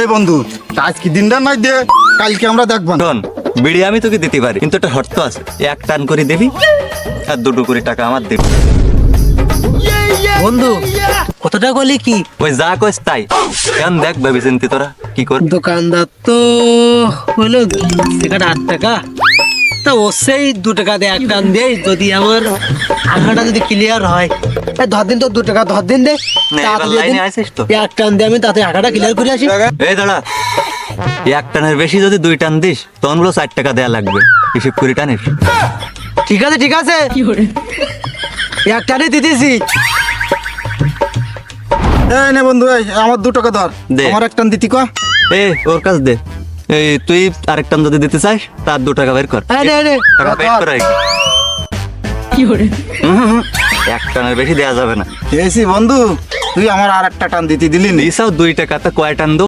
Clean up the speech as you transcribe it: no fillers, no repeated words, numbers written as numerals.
এই বন্ধু আজ কি দিনটা নাই দে, কালকে আমরা দেখব। শোন, বিড়ি আমি তোকে দিতে পারি, কিন্তু একটা শর্ত আছে। এক টান করে দিবি আর 2 করে টাকা আমার দিবি। বন্ধু কত টাকা করলি কি? ওই যা কইস তাই। এখন দেখ ভেবে চিন্তি তোরা কি কর। দোকানদার তো হলো সেখানে 8 টাকা, তা অবশ্যই 2 টাকা দিয়ে এক টান দেই, যদি আমার আঁকাটা যদি ক্লিয়ার হয়। ধর দিন তো 2 টাকা ধর দিন দে, নে, এবার লাইনে আছিস তো? এক টান দিয়ে আমি তাতে আঁকাটা ক্লিয়ার করে আসি। এই দাঁড়া, এক টানের বেশি যদি 2 টান দিস তখন বলো 4 টাকা দেয়া লাগবে। হিসেব করে টানিস। ঠিক আছে ঠিক আছে, এক টানে দিতেছি। এই নে বন্ধু, এই আমার 2 টাকা ধর, দে। আমার একটা দিতি ক। ওর কাছ দে। এই তুই আরেক টান যদি দিতে চাস তার 2 টাকা বের কর। টাকা বের কর আগে। এক টানের বেশি দেয়া যাবে না। এসি বন্ধু, তুই আমার আর একটা টান দিতি দিলি নি। দিছাও 2 টাকা, তা কয় টান দো?